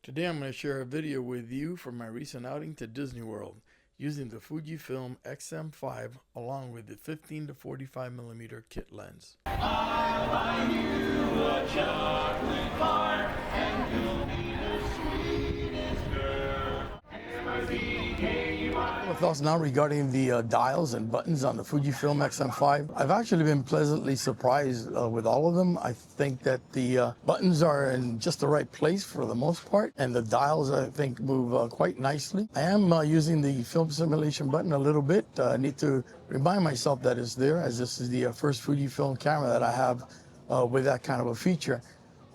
Today I'm going to share a video with you from my recent outing to Disney World using the Fujifilm XM5 along with the 15 to 45 millimeter kit lens. I'll buy you a chocolate bar and you'll be the sweetest girl. My thoughts now regarding the dials and buttons on the Fujifilm XM5. I've actually been pleasantly surprised with all of them. I think that the buttons are in just the right place for the most part, and the dials I think move quite nicely. I am using the film simulation button a little bit. I need to remind myself that it's there, as this is the first Fujifilm camera that I have with that kind of a feature.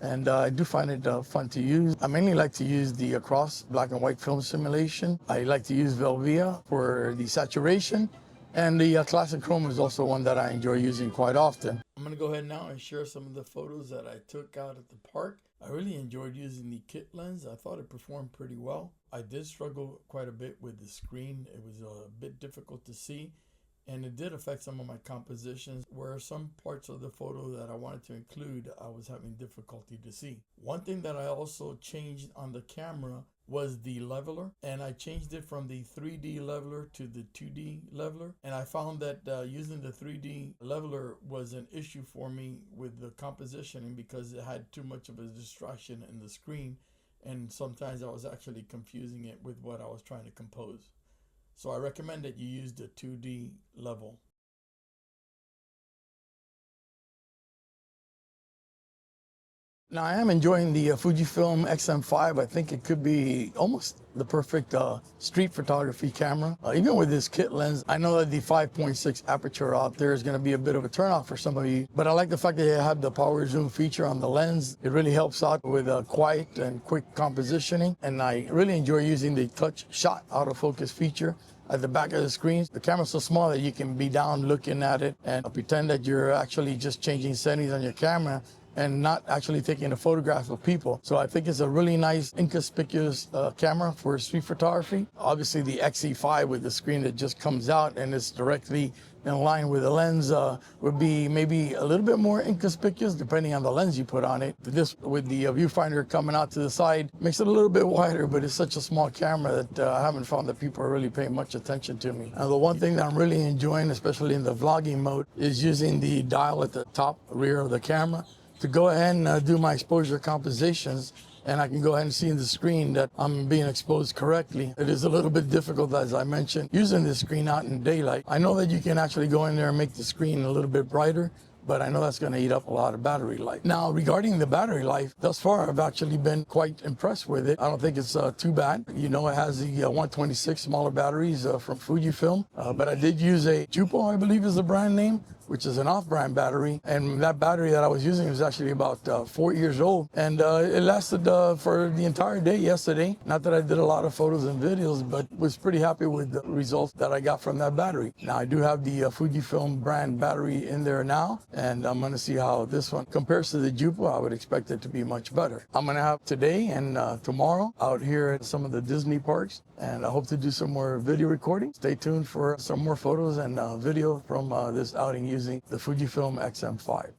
And I do find it fun to use. I mainly like to use the cross black and white film simulation. I like to use Velvia for the saturation. And the classic chrome is also one that I enjoy using quite often. I'm going to go ahead now and share some of the photos that I took out at the park. I really enjoyed using the kit lens. I thought it performed pretty well. I did struggle quite a bit with the screen. It was a bit difficult to see. And it did affect some of my compositions, where some parts of the photo that I wanted to include, I was having difficulty to see. One thing that I also changed on the camera was the leveler, and I changed it from the 3D leveler to the 2D leveler. And I found that using the 3D leveler was an issue for me with the compositioning because it had too much of a distraction in the screen. And sometimes I was actually confusing it with what I was trying to compose. So I recommend that you use the 2D level. Now I am enjoying the Fujifilm XM5. I think it could be almost the perfect street photography camera. Even with this kit lens, I know that the 5.6 aperture out there is going to be a bit of a turnoff for some of you, but I like the fact that you have the power zoom feature on the lens. It really helps out with quiet and quick compositioning, and I really enjoy using the touch shot autofocus feature at the back of the screen. The camera's so small that you can be down looking at it and pretend that you're actually just changing settings on your camera and not actually taking a photograph of people. So I think it's a really nice, inconspicuous camera for street photography. Obviously the XE5 with the screen that just comes out and it's directly in line with the lens would be maybe a little bit more inconspicuous depending on the lens you put on it. This, with the viewfinder coming out to the side, makes it a little bit wider, but it's such a small camera that I haven't found that people are really paying much attention to me. Now, the one thing that I'm really enjoying, especially in the vlogging mode, is using the dial at the top rear of the camera to go ahead and do my exposure compositions, and I can go ahead and see in the screen that I'm being exposed correctly. It is a little bit difficult, as I mentioned, using this screen out in daylight. I know that you can actually go in there and make the screen a little bit brighter, but I know that's going to eat up a lot of battery life. Now, regarding the battery life, thus far I've actually been quite impressed with it. I don't think it's too bad. You know, it has the 126 smaller batteries from Fujifilm, but I did use a Jupo, I believe is the brand name, which is an off-brand battery, and that battery that I was using was actually about 4 years old, and it lasted for the entire day yesterday. Not that I did a lot of photos and videos, but was pretty happy with the results that I got from that battery. Now I do have the Fujifilm brand battery in there now, and I'm going to see how this one compares to the Jupo. I would expect it to be much better. I'm going to have today and tomorrow out here at some of the Disney parks, and I hope to do some more video recording. Stay tuned for some more photos and video from this outing using the Fujifilm XM5.